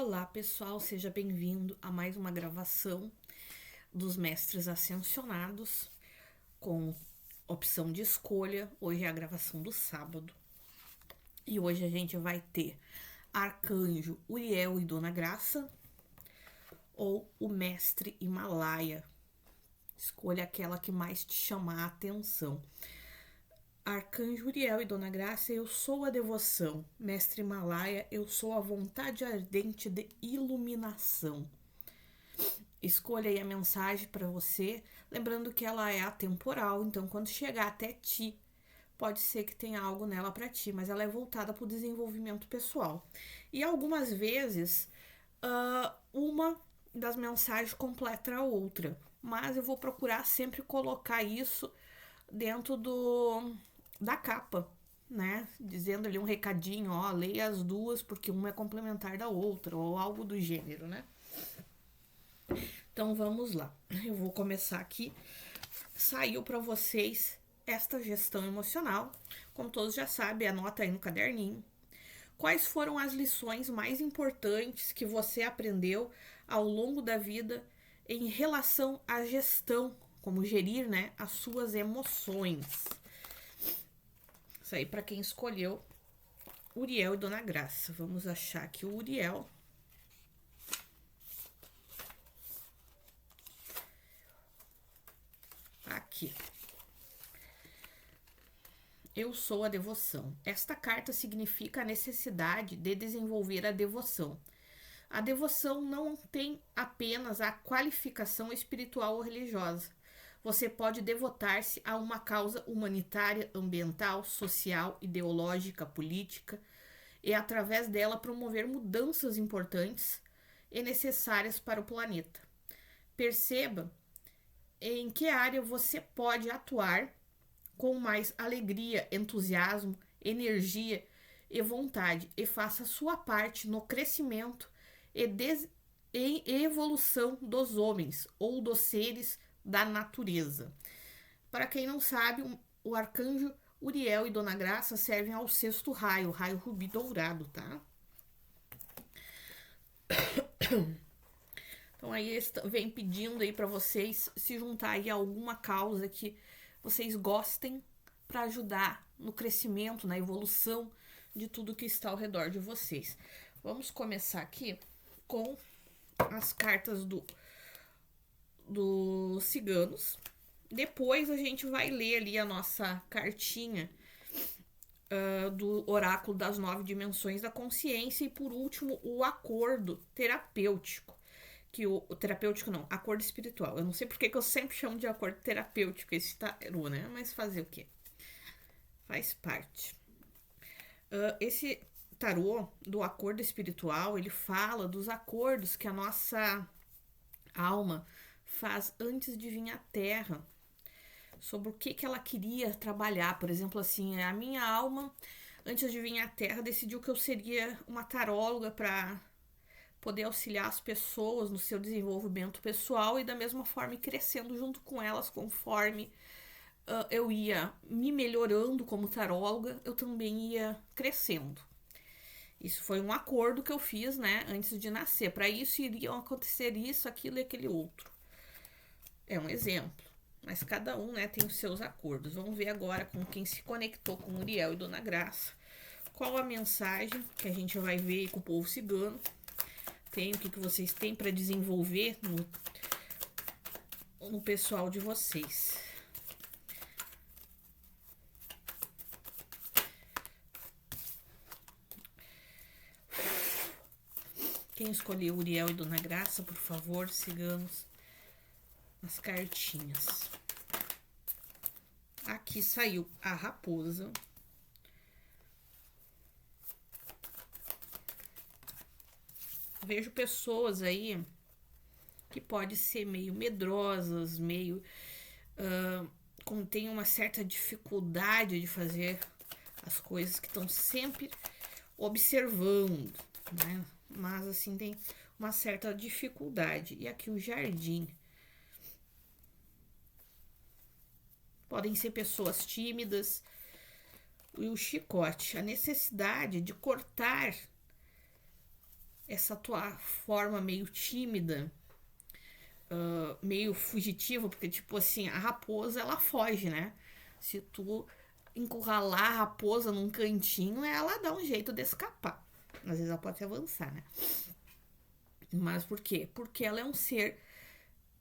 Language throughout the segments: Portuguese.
Olá pessoal, seja bem-vindo a mais uma gravação dos Mestres Ascensionados com opção de escolha. Hoje é a gravação do sábado e hoje a gente vai ter Arcanjo Uriel e Dona Graça ou o Mestre Himalaia. Escolha aquela que mais te chamar a atenção. Arcanjo Uriel e Dona Graça, eu sou a devoção. Mestre Himalaia, eu sou a vontade ardente de iluminação. Escolha aí a mensagem para você, lembrando que ela é atemporal, então quando chegar até ti, pode ser que tenha algo nela para ti, mas ela é voltada para o desenvolvimento pessoal. E algumas vezes, uma das mensagens completa a outra, mas eu vou procurar sempre colocar isso dentro da capa, né? Dizendo ali um recadinho, ó, leia as duas porque uma é complementar da outra, ou algo do gênero, né? Então vamos lá. Eu vou começar aqui. Saiu para vocês esta gestão emocional. Como todos já sabem, anota aí no caderninho. Quais foram as lições mais importantes que você aprendeu ao longo da vida em relação à gestão, como gerir, né, as suas emoções? Isso aí para quem escolheu Uriel e Dona Graça. Vamos achar aqui o Uriel. Aqui. Eu sou a devoção. Esta carta significa a necessidade de desenvolver a devoção. A devoção não tem apenas a qualificação espiritual ou religiosa. Você pode devotar-se a uma causa humanitária, ambiental, social, ideológica, política e, através dela, promover mudanças importantes e necessárias para o planeta. Perceba em que área você pode atuar com mais alegria, entusiasmo, energia e vontade e faça a sua parte no crescimento e evolução dos homens ou dos seres da natureza. Para quem não sabe, o arcanjo Uriel e Dona Graça servem ao sexto raio, o raio rubi dourado, tá? Então aí vem pedindo aí para vocês se juntar aí a alguma causa que vocês gostem para ajudar no crescimento, na evolução de tudo que está ao redor de vocês. Vamos começar aqui com as cartas dos ciganos. Depois a gente vai ler ali a nossa cartinha do oráculo das 9 dimensões da consciência e por último o acordo terapêutico. Que o terapêutico não, acordo espiritual. Eu não sei porque que eu sempre chamo de acordo terapêutico esse tarô, né? Mas fazer o quê? Faz parte. Esse tarô do acordo espiritual, ele fala dos acordos que a nossa alma faz antes de vir à Terra, sobre o que ela queria trabalhar. Por exemplo, assim, a minha alma, antes de vir à Terra, decidiu que eu seria uma taróloga para poder auxiliar as pessoas no seu desenvolvimento pessoal e da mesma forma ir crescendo junto com elas conforme eu ia me melhorando como taróloga, eu também ia crescendo. Isso foi um acordo que eu fiz, né, antes de nascer. Para isso iriam acontecer isso, aquilo e aquele outro. É um exemplo. Mas cada um, né, tem os seus acordos. Vamos ver agora com quem se conectou com Uriel e Dona Graça. Qual a mensagem que a gente vai ver com o povo cigano? O que vocês têm para desenvolver no pessoal de vocês. Quem escolheu Uriel e Dona Graça, por favor, ciganos, as cartinhas. Aqui saiu a raposa. Vejo pessoas aí que podem ser meio medrosas, meio tem uma certa dificuldade de fazer as coisas, que estão sempre observando, né? Mas assim tem uma certa dificuldade. E aqui o jardim. Podem ser pessoas tímidas. E o chicote, a necessidade de cortar essa tua forma meio tímida, meio fugitiva, porque, tipo assim, a raposa, ela foge, né? Se tu encurralar a raposa num cantinho, ela dá um jeito de escapar. Às vezes ela pode avançar, né? Mas por quê? Porque ela é um ser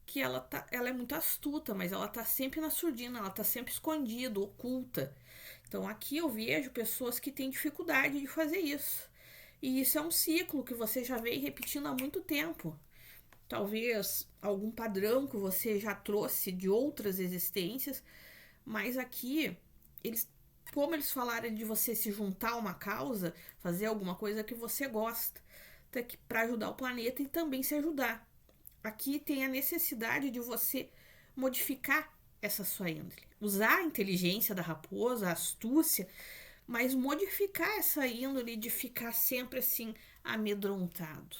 que ela é muito astuta, mas ela tá sempre na surdina, ela tá sempre escondida, oculta. Então aqui eu vejo pessoas que têm dificuldade de fazer isso. E isso é um ciclo que você já vem repetindo há muito tempo. Talvez algum padrão que você já trouxe de outras existências, mas aqui eles, como eles falaram de você se juntar a uma causa, fazer alguma coisa que você gosta, para ajudar o planeta e também se ajudar. Aqui tem a necessidade de você modificar essa sua índole, usar a inteligência da raposa, a astúcia, mas modificar essa índole de ficar sempre assim amedrontado.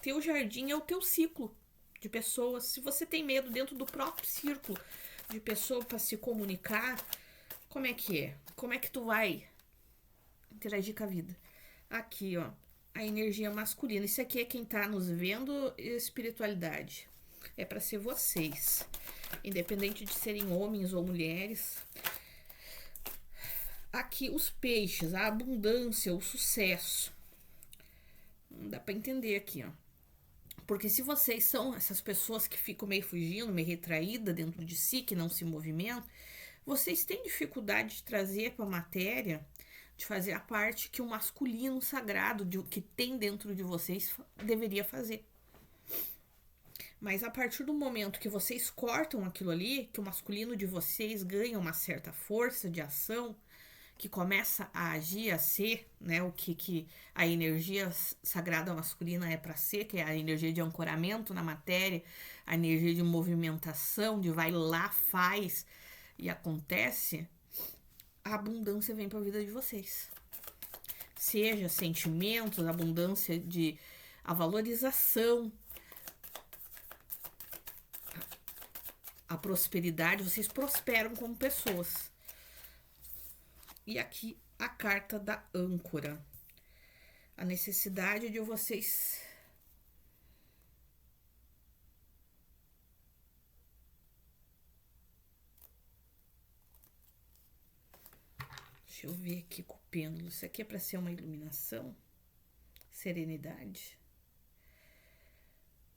Teu jardim é o teu ciclo de pessoas. Se você tem medo dentro do próprio círculo de pessoas para se comunicar, como é que é? Como é que tu vai interagir com a vida? Aqui, ó, a energia masculina. Isso aqui é quem tá nos vendo, espiritualidade. É para ser vocês, independente de serem homens ou mulheres. Aqui os peixes, a abundância, o sucesso. Não dá para entender aqui, ó. Porque se vocês são essas pessoas que ficam meio fugindo, meio retraída dentro de si, que não se movimentam, vocês têm dificuldade de trazer para a matéria, de fazer a parte que o masculino sagrado que tem dentro de vocês deveria fazer. Mas a partir do momento que vocês cortam aquilo ali, que o masculino de vocês ganha uma certa força de ação, que começa a agir, a ser, né, o que a energia sagrada masculina é para ser, que é a energia de ancoramento na matéria, a energia de movimentação, de vai lá, faz e acontece, a abundância vem para a vida de vocês. Seja sentimentos, abundância de a valorização, a prosperidade, vocês prosperam como pessoas. E aqui a carta da âncora. A necessidade de vocês deixa eu ver aqui com o pêndulo. Isso aqui é para ser uma iluminação, serenidade.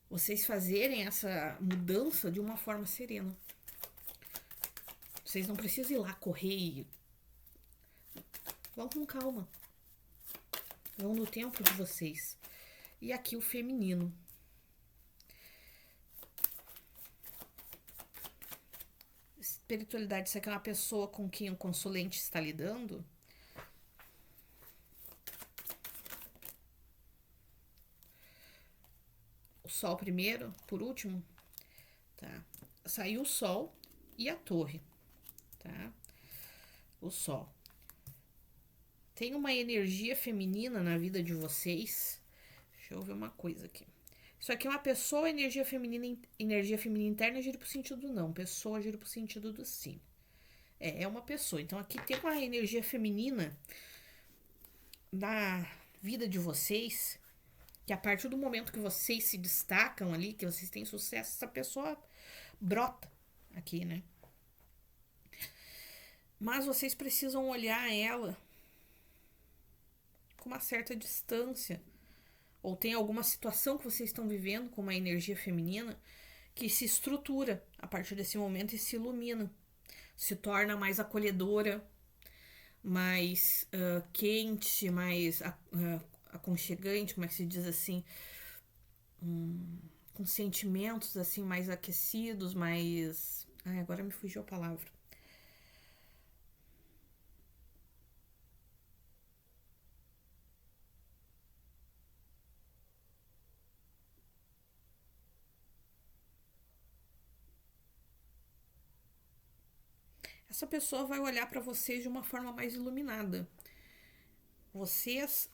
Vocês fazerem essa mudança de uma forma serena. Vocês não precisam ir lá correr e vão com calma. Vão no tempo de vocês. E aqui o feminino. Espiritualidade, isso aqui é uma pessoa com quem o consulente está lidando. O sol primeiro, por último. Tá. Saiu o sol e a torre. Tá? O sol. Tem uma energia feminina na vida de vocês. Deixa eu ver uma coisa aqui. Isso aqui é uma pessoa, energia feminina interna gira pro sentido do não. Pessoa gira pro sentido do sim. É uma pessoa. Então aqui tem uma energia feminina na vida de vocês, que a partir do momento que vocês se destacam ali, que vocês têm sucesso, essa pessoa brota aqui, né? Mas vocês precisam olhar ela com uma certa distância. Ou tem alguma situação que vocês estão vivendo com uma energia feminina que se estrutura a partir desse momento e se ilumina. Se torna mais acolhedora, mais quente, mais aconchegante, como é que se diz assim? Com sentimentos assim mais aquecidos, mais... Ai, agora me fugiu a palavra. Essa pessoa vai olhar para vocês de uma forma mais iluminada. Vocês,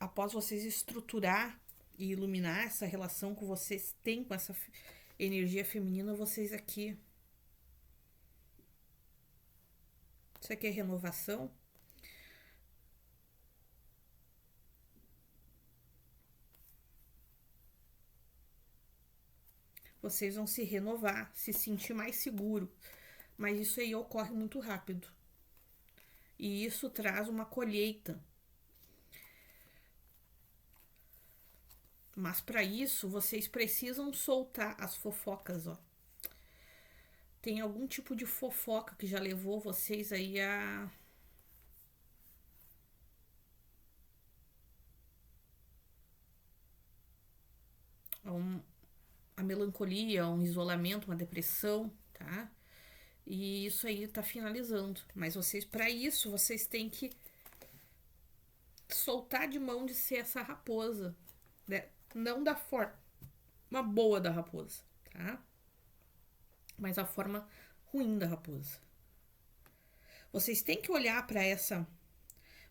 após vocês estruturar e iluminar essa relação que vocês têm com essa energia feminina, vocês aqui Isso aqui é renovação. Vocês vão se renovar, se sentir mais seguro. Mas isso aí ocorre muito rápido. E isso traz uma colheita. Mas para isso, vocês precisam soltar as fofocas, ó. Tem algum tipo de fofoca que já levou vocês aí a melancolia, um isolamento, uma depressão, tá? E isso aí tá finalizando. Mas vocês, para isso, vocês têm que soltar de mão de ser essa raposa, né? Não da forma boa da raposa, tá? Mas a forma ruim da raposa. Vocês têm que olhar para essa.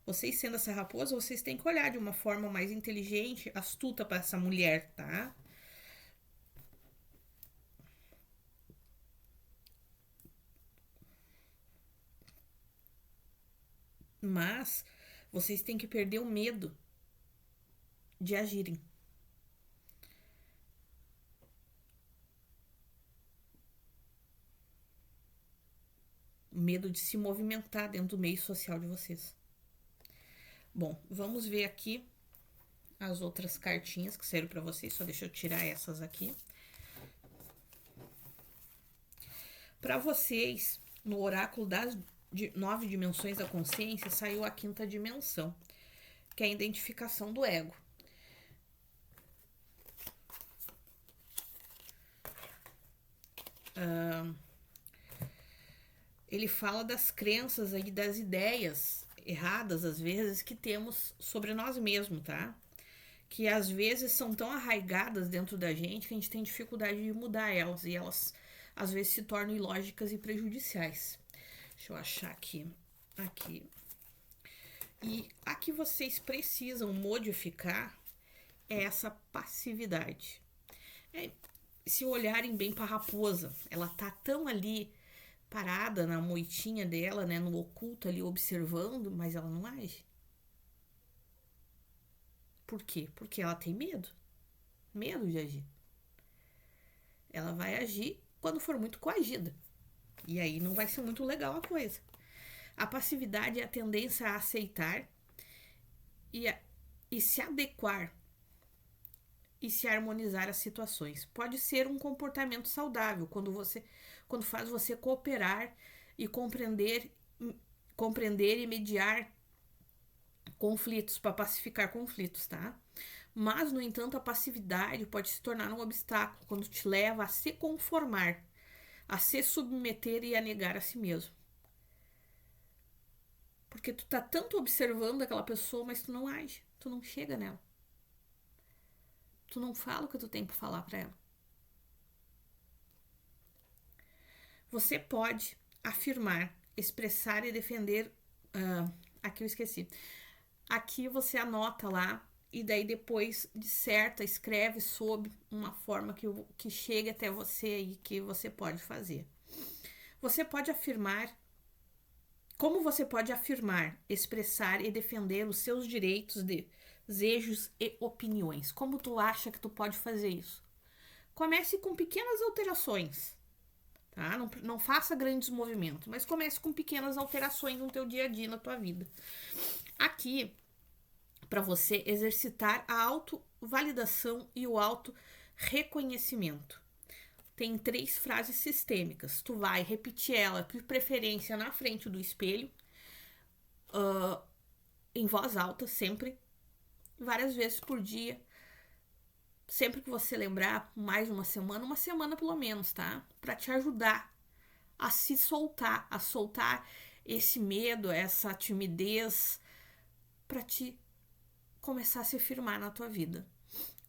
Vocês sendo essa raposa, vocês têm que olhar de uma forma mais inteligente, astuta para essa mulher, tá? Mas vocês têm que perder o medo de agirem. O medo de se movimentar dentro do meio social de vocês. Bom, vamos ver aqui as outras cartinhas que servem para vocês. Só deixa eu tirar essas aqui. Para vocês, no oráculo das 9 dimensões da consciência, saiu a 5ª dimensão, que é a identificação do ego. Ele fala das crenças aí, das ideias erradas, às vezes, que temos sobre nós mesmos, tá? Que às vezes são tão arraigadas dentro da gente que a gente tem dificuldade de mudar elas, e elas às vezes se tornam ilógicas e prejudiciais. Deixa eu achar aqui. Aqui. E a que vocês precisam modificar é essa passividade. Se olharem bem para a raposa, ela tá tão ali parada na moitinha dela, né, no oculto ali observando, mas ela não age. Por quê? Porque ela tem medo. Medo de agir. Ela vai agir quando for muito coagida. E aí não vai ser muito legal a coisa. A passividade é a tendência a aceitar e se adequar e se harmonizar às situações. Pode ser um comportamento saudável quando faz você cooperar e compreender e mediar conflitos, para pacificar conflitos, tá? Mas, no entanto, a passividade pode se tornar um obstáculo quando te leva a se conformar, a se submeter e a negar a si mesmo. Porque tu tá tanto observando aquela pessoa, mas tu não age, tu não chega nela. Tu não fala o que tu tem para falar para ela. Você pode afirmar, expressar e defender. Aqui eu esqueci. Aqui você anota lá e daí depois disserta, escreve sobre uma forma que chegue até você e que você pode fazer. Você pode afirmar. Como você pode afirmar, expressar e defender os seus direitos, desejos e opiniões? Como tu acha que tu pode fazer isso? Comece com pequenas alterações, tá? Não faça grandes movimentos, mas comece com pequenas alterações no teu dia a dia, na tua vida. Aqui, para você exercitar a autovalidação e o autorreconhecimento. Tem 3 frases sistêmicas. Tu vai repetir ela, de preferência, na frente do espelho, em voz alta, sempre, várias vezes por dia. Sempre que você lembrar, mais uma semana pelo menos, tá? Para te ajudar a se soltar, a soltar esse medo, essa timidez, para te começar a se firmar na tua vida.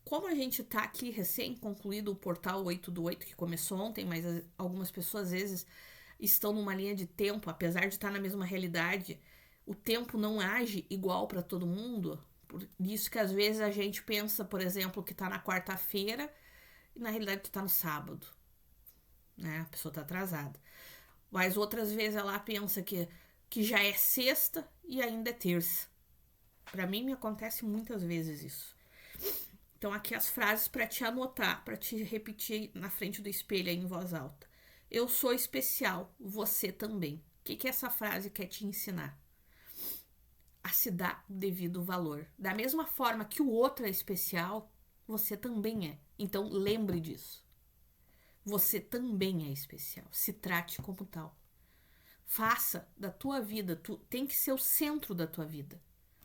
Como a gente tá aqui recém-concluído o portal 8 do 8, que começou ontem, mas algumas pessoas às vezes estão numa linha de tempo, apesar de estar na mesma realidade, o tempo não age igual para todo mundo. Por isso que às vezes a gente pensa, por exemplo, que tá na quarta-feira e na realidade tu tá no sábado, né? A pessoa tá atrasada. Mas outras vezes ela pensa que que já é sexta e ainda é terça. Pra mim, me acontece muitas vezes isso. Então, aqui as frases para te anotar, para te repetir na frente do espelho aí em voz alta. Eu sou especial, você também. O que essa frase quer te ensinar? A se dar o devido valor. Da mesma forma que o outro é especial, você também é. Então, lembre disso. Você também é especial. Se trate como tal. Faça da tua vida, tu tem que ser o centro da tua vida.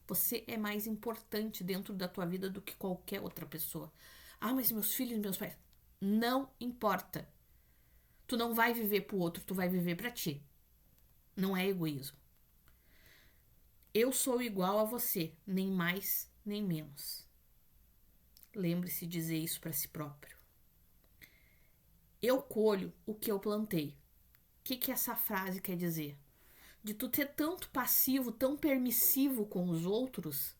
Você é mais importante dentro da tua vida do que qualquer outra pessoa. Ah, mas meus filhos, meus pais. Não importa. Tu não vai viver pro outro, tu vai viver pra ti. Não é egoísmo. Eu sou igual a você, nem mais, nem menos. Lembre-se de dizer isso para si próprio. Eu colho o que eu plantei. O que essa frase quer dizer? De tu ser tanto passivo, tão permissivo com os outros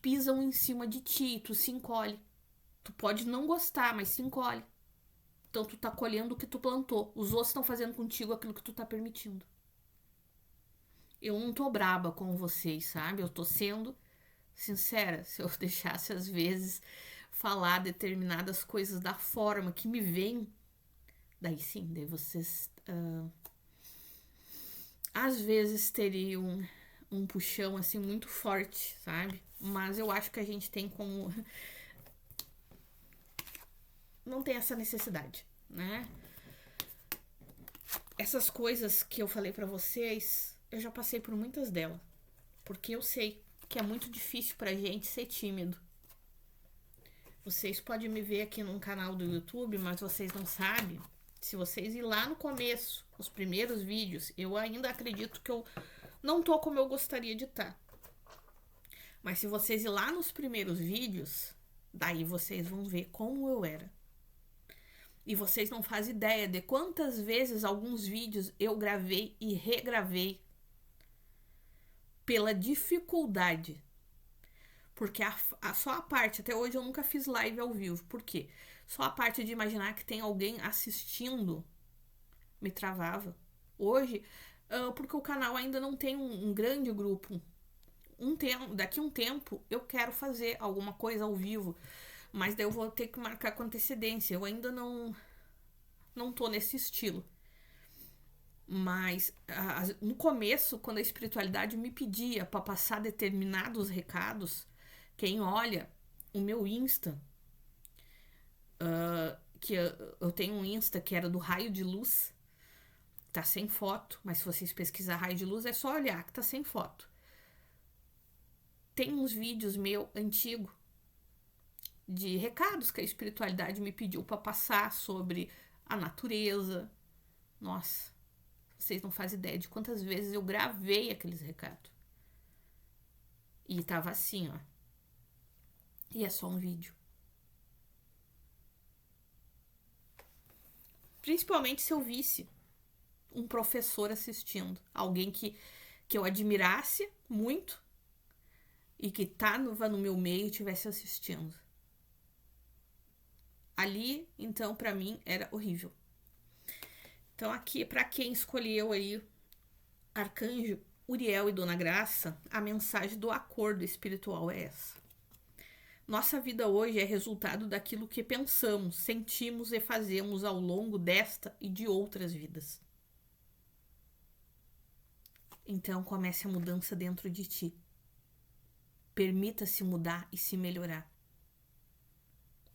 pisam em cima de ti e tu se encolhe. Tu pode não gostar, mas se encolhe. Então tu tá colhendo o que tu plantou. Os outros estão fazendo contigo aquilo que tu tá permitindo. Eu não tô braba com vocês, sabe? Eu tô sendo sincera. Se eu deixasse às vezes falar determinadas coisas da forma que me vem, daí sim, daí vocês às vezes teriam um puxão assim muito forte, sabe? Mas eu acho que a gente tem como não tem essa necessidade, né? Essas coisas que eu falei pra vocês, eu já passei por muitas delas, porque eu sei que é muito difícil pra gente ser tímido. Vocês podem me ver aqui num canal do YouTube, mas vocês não sabem. Se vocês ir lá no começo, os primeiros vídeos, eu ainda acredito que eu não tô como eu gostaria de estar. Mas se vocês ir lá nos primeiros vídeos, daí vocês vão ver como eu era. E vocês não fazem ideia de quantas vezes alguns vídeos eu gravei e regravei pela dificuldade. Porque só a parte, até hoje eu nunca fiz live ao vivo. Por quê? Só a parte de imaginar que tem alguém assistindo me travava. Hoje, porque o canal ainda não tem um grande grupo. Daqui a um tempo eu quero fazer alguma coisa ao vivo. Mas daí eu vou ter que marcar com antecedência. Eu ainda não tô nesse estilo. Mas no começo, quando a espiritualidade me pedia para passar determinados recados, quem olha o meu Insta, que eu tenho um Insta que era do Raio de Luz, tá sem foto, mas se vocês pesquisar Raio de Luz é só olhar que tá sem foto. Tem uns vídeos meu antigo de recados que a espiritualidade me pediu para passar sobre a natureza. Nossa, vocês não fazem ideia de quantas vezes eu gravei aqueles recados. E tava assim, ó. E é só um vídeo. Principalmente se eu visse um professor assistindo. Alguém que eu admirasse muito e que tava no meu meio e estivesse assistindo. Ali, então, para mim, era horrível. Então, aqui, para quem escolheu aí Arcanjo Uriel e Dona Graça, a mensagem do acordo espiritual é essa. Nossa vida hoje é resultado daquilo que pensamos, sentimos e fazemos ao longo desta e de outras vidas. Então comece a mudança dentro de ti. Permita-se mudar e se melhorar.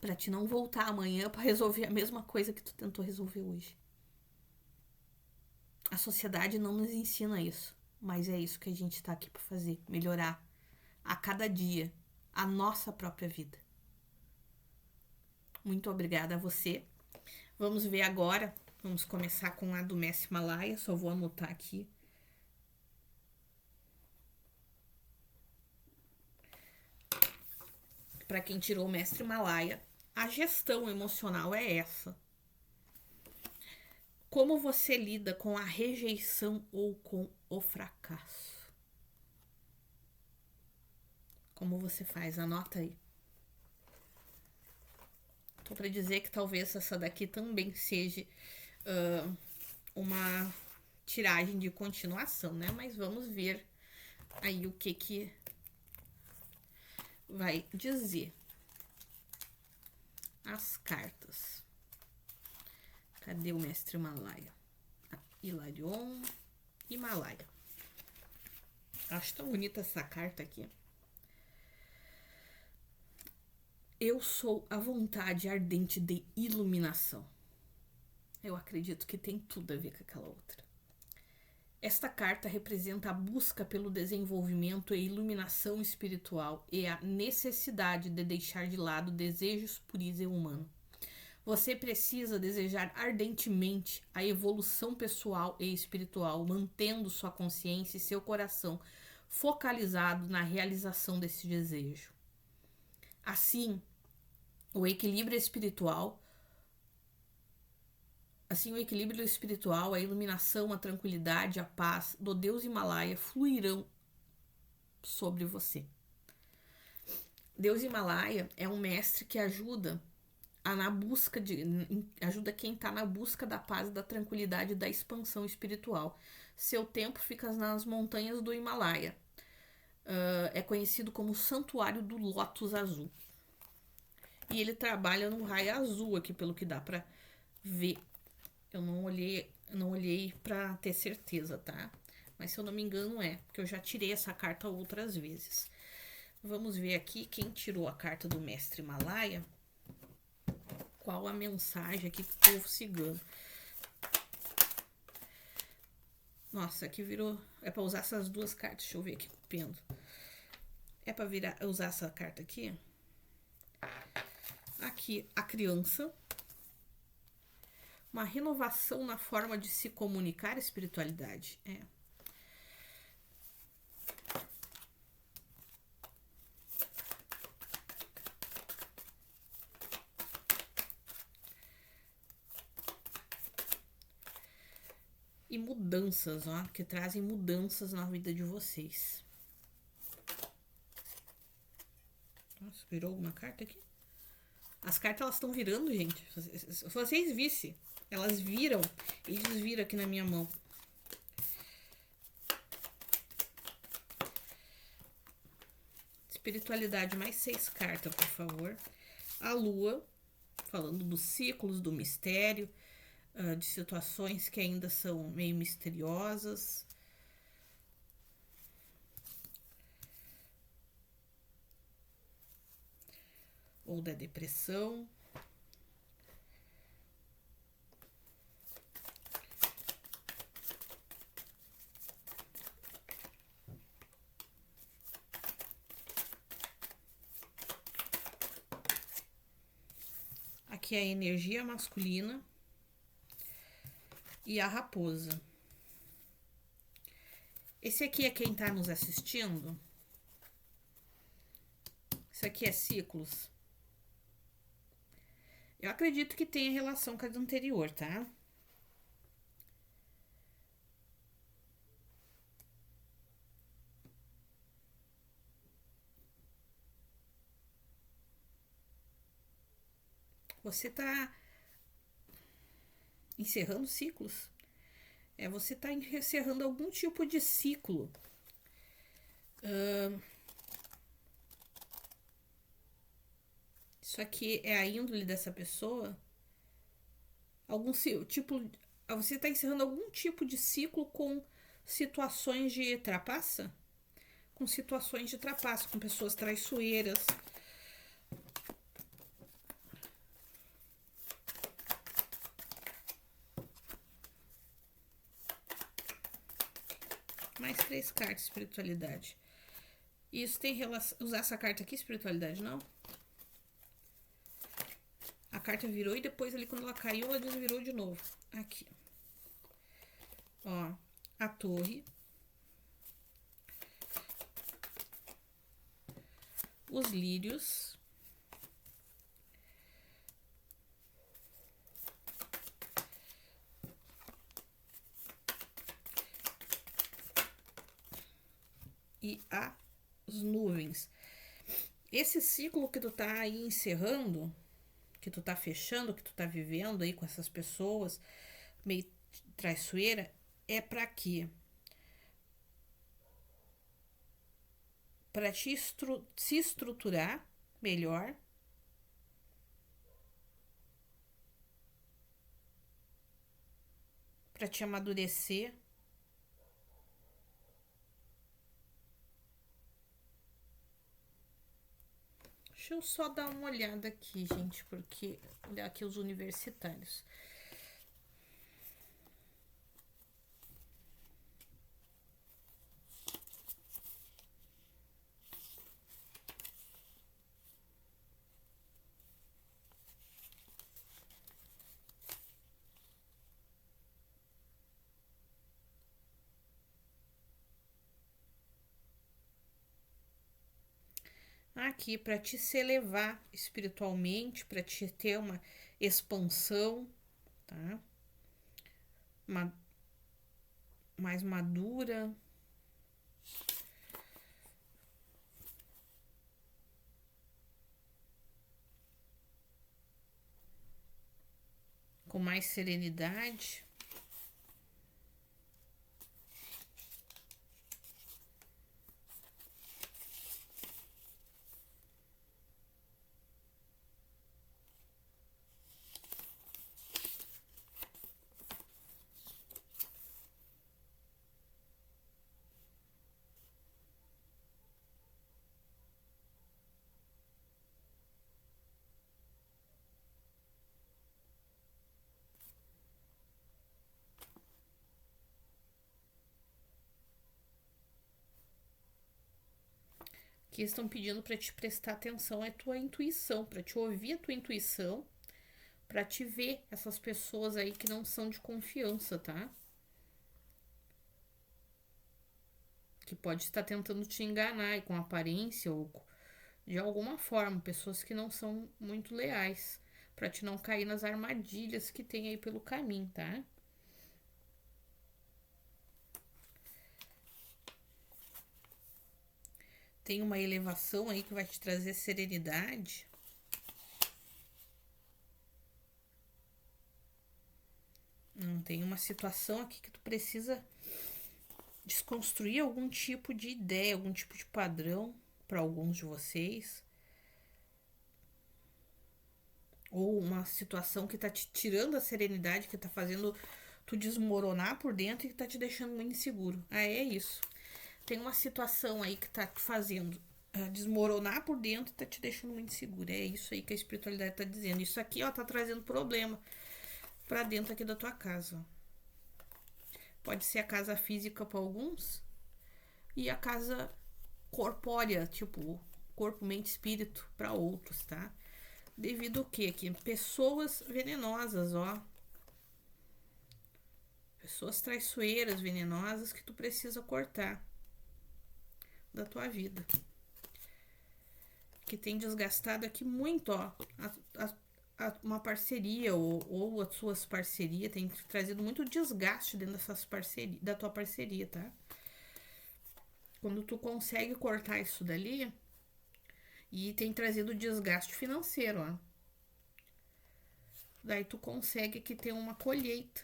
Para te não voltar amanhã para resolver a mesma coisa que tu tentou resolver hoje. A sociedade não nos ensina isso, mas é isso que a gente está aqui para fazer, melhorar a cada dia a nossa própria vida. Muito obrigada a você. Vamos ver agora, vamos começar com a do Mestre Malaya, só vou anotar aqui. Para quem tirou o Mestre Malaya, a gestão emocional é essa. Como você lida com a rejeição ou com o fracasso? Como você faz? Anota aí. Tô para dizer que talvez essa daqui também seja uma tiragem de continuação, né? Mas vamos ver aí o que vai dizer as cartas. Cadê o mestre Himalaia? Hilarion, Himalaia. Acho tão bonita essa carta aqui. Eu sou a vontade ardente de iluminação. Eu acredito que tem tudo a ver com aquela outra. Esta carta representa a busca pelo desenvolvimento e iluminação espiritual e a necessidade de deixar de lado desejos puris e humanos. Você precisa desejar ardentemente a evolução pessoal e espiritual, mantendo sua consciência e seu coração focalizado na realização desse desejo. Assim, o equilíbrio espiritual, a iluminação, a tranquilidade, a paz do Deus Himalaia fluirão sobre você. Deus Himalaia é um mestre que ajuda quem está na busca da paz, da tranquilidade e da expansão espiritual. Seu templo fica nas montanhas do Himalaia. É conhecido como Santuário do Lótus Azul. E ele trabalha no raio azul aqui, pelo que dá para ver. Eu não olhei para ter certeza, tá? Mas se eu não me engano porque eu já tirei essa carta outras vezes. Vamos ver aqui quem tirou a carta do mestre Himalaia. Qual a mensagem aqui pro povo cigano? Nossa, aqui virou... É pra usar essas duas cartas. Deixa eu ver aqui com o pêndulo. É pra usar essa carta aqui? Aqui, a criança. Uma renovação na forma de se comunicar a espiritualidade. E mudanças, que trazem mudanças na vida de vocês. Nossa, virou alguma carta aqui? As cartas, elas estão virando, gente. Se vocês vissem, elas viram e desviram aqui na minha mão. Espiritualidade, mais 6 cartas, por favor. A lua, falando dos ciclos, do mistério, de situações que ainda são meio misteriosas. Ou da depressão. Aqui é a energia masculina e a raposa. Esse aqui é quem tá nos assistindo. Isso aqui é ciclos. Eu acredito que tenha relação com a do anterior, tá? Você tá encerrando ciclos. Você tá encerrando algum tipo de ciclo. Isso aqui é a índole dessa pessoa. Você está encerrando algum tipo de ciclo com situações de trapaça? Com situações de trapaça, com pessoas traiçoeiras. Mais 3 cartas, espiritualidade. Isso tem relação... Usar essa carta aqui, espiritualidade, não? A carta virou e depois ali quando ela caiu, ela desvirou de novo. Aqui. Ó, a torre. Os lírios. E as nuvens. Esse ciclo que tu tá aí encerrando, que tu tá fechando, que tu tá vivendo aí com essas pessoas meio traiçoeira, é para quê? Para se estruturar melhor, para te amadurecer. Deixa eu só dar uma olhada aqui, gente, porque olhar aqui os universitários. Aqui para te se elevar espiritualmente, para te ter uma expansão, tá? Mais madura. Com mais serenidade. Que estão pedindo para te prestar atenção é tua intuição, para te ouvir a tua intuição, para te ver essas pessoas aí que não são de confiança, tá? Que pode estar tentando te enganar e com aparência ou de alguma forma, pessoas que não são muito leais, para te não cair nas armadilhas que tem aí pelo caminho, tá? Tem uma elevação aí que vai te trazer serenidade. Não, tem uma situação aqui que tu precisa desconstruir algum tipo de ideia, algum tipo de padrão para alguns de vocês. Ou uma situação que tá te tirando a serenidade, que tá fazendo tu desmoronar por dentro e que tá te deixando muito inseguro. Ah, é isso. Tem uma situação aí que tá te fazendo desmoronar por dentro e tá te deixando muito inseguro. É isso aí que a espiritualidade tá dizendo. Isso aqui, ó, tá trazendo problema pra dentro aqui da tua casa, ó. Pode ser a casa física para alguns e a casa corpórea, tipo corpo, mente, espírito para outros, tá? Devido ao que aqui? Pessoas venenosas, ó. Pessoas traiçoeiras, venenosas que tu precisa cortar da tua vida. Que tem desgastado aqui muito, ó. Uma parceria ou as suas parcerias tem trazido muito desgaste dentro dessas parcerias, da tua parceria, tá? Quando tu consegue cortar isso dali, e tem trazido desgaste financeiro, ó. Daí tu consegue que ter uma colheita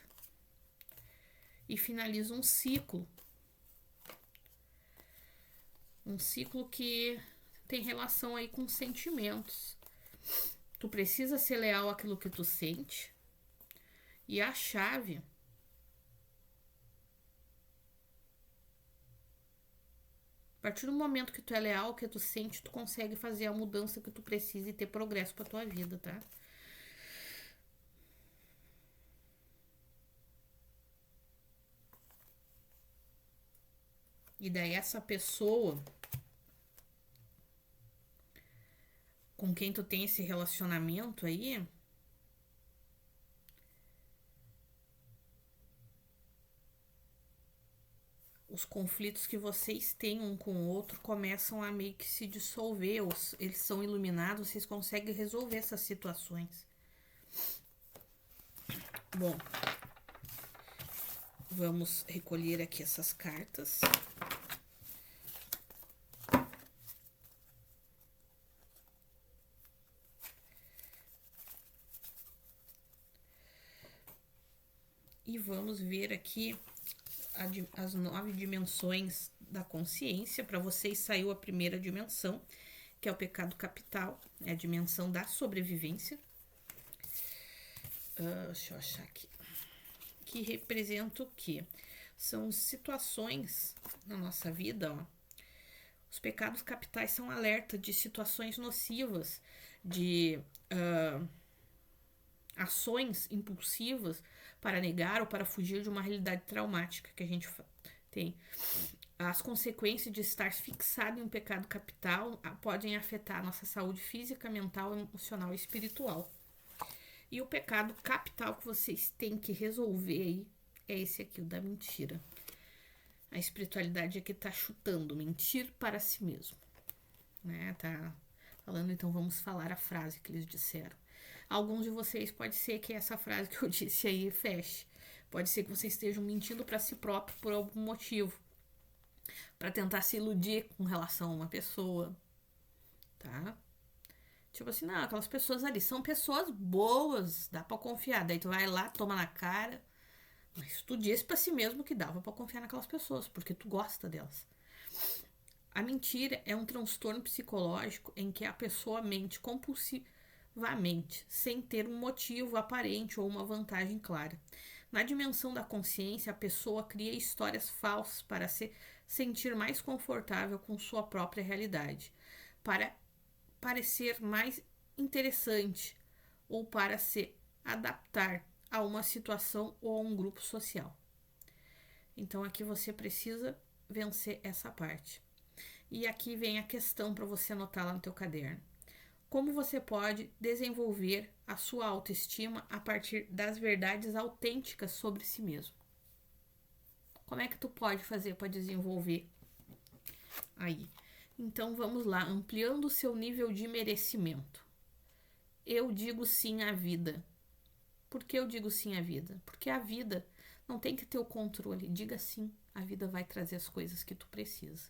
e finaliza um ciclo. Um ciclo que tem relação aí com sentimentos. Tu precisa ser leal àquilo que tu sente. E a chave a partir do momento que tu é leal ao que tu sente, tu consegue fazer a mudança que tu precisa e ter progresso pra tua vida, tá? E daí essa pessoa com quem tu tem esse relacionamento aí, os conflitos que vocês têm um com o outro começam a meio que se dissolver, eles são iluminados, vocês conseguem resolver essas situações. Bom, vamos recolher aqui essas cartas. E vamos ver aqui as 9 dimensões da consciência. Para vocês saiu a primeira dimensão, que é o pecado capital, é a dimensão da sobrevivência. Deixa eu achar aqui. Que representa o quê? São situações na nossa vida, ó. Os pecados capitais são alerta de situações nocivas, de ações impulsivas para negar ou para fugir de uma realidade traumática que a gente tem. As consequências de estar fixado em um pecado capital podem afetar a nossa saúde física, mental, emocional e espiritual. E o pecado capital que vocês têm que resolver aí é esse aqui, o da mentira. A espiritualidade aqui tá chutando, mentir para si mesmo. Né? Tá falando, então vamos falar a frase que eles disseram. Alguns de vocês pode ser que essa frase que eu disse aí feche. Pode ser que vocês estejam mentindo para si próprio por algum motivo. Para tentar se iludir com relação a uma pessoa. Tá? Tipo assim, não, aquelas pessoas ali são pessoas boas, dá pra confiar. Daí tu vai lá, toma na cara. Mas tu disse pra si mesmo que dava pra confiar naquelas pessoas, porque tu gosta delas. A mentira é um transtorno psicológico em que a pessoa mente compulsivamente, sem ter um motivo aparente ou uma vantagem clara. Na dimensão da consciência, a pessoa cria histórias falsas para se sentir mais confortável com sua própria realidade, para parecer mais interessante ou para se adaptar a uma situação ou a um grupo social. Então aqui você precisa vencer essa parte. E aqui vem a questão para você anotar lá no teu caderno. Como você pode desenvolver a sua autoestima a partir das verdades autênticas sobre si mesmo? Como é que tu pode fazer para desenvolver aí? Então vamos lá, ampliando o seu nível de merecimento. Eu digo sim à vida. Por que eu digo sim à vida? Porque a vida não tem que ter o controle. Diga sim, a vida vai trazer as coisas que tu precisa.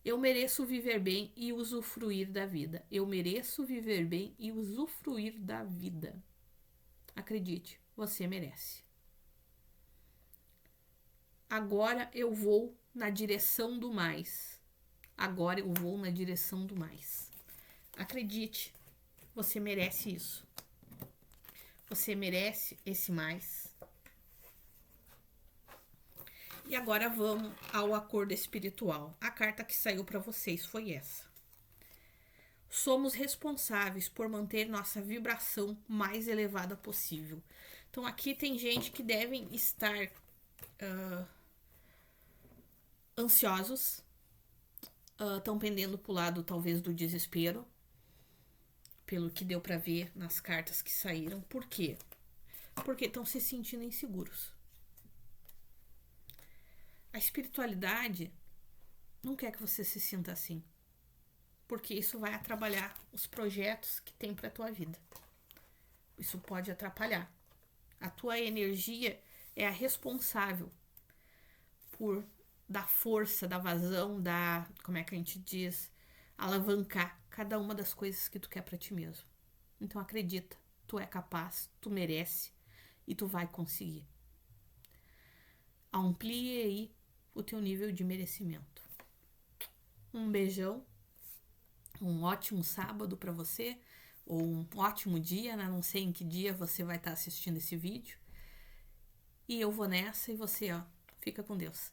Eu mereço viver bem e usufruir da vida. Eu mereço viver bem e usufruir da vida. Acredite, você merece. Agora eu vou na direção do mais. Agora eu vou na direção do mais. Acredite, você merece isso. Você merece esse mais. E agora vamos ao acordo espiritual. A carta que saiu para vocês foi essa. Somos responsáveis por manter nossa vibração mais elevada possível. Então aqui tem gente que devem estar ansiosos, estão pendendo pro lado talvez do desespero, pelo que deu para ver nas cartas que saíram. Por quê? Porque estão se sentindo inseguros. A espiritualidade não quer que você se sinta assim, porque isso vai atrapalhar os projetos que tem para tua vida. Isso pode atrapalhar. A tua energia é a responsável por dar força, dar vazão, dar, como é que a gente diz, alavancar cada uma das coisas que tu quer para ti mesmo. Então acredita, tu é capaz, tu merece e tu vai conseguir. Amplie aí o teu nível de merecimento. Um beijão, um ótimo sábado para você, ou um ótimo dia, né? Não sei em que dia você vai estar assistindo esse vídeo. E eu vou nessa e você, ó, fica com Deus.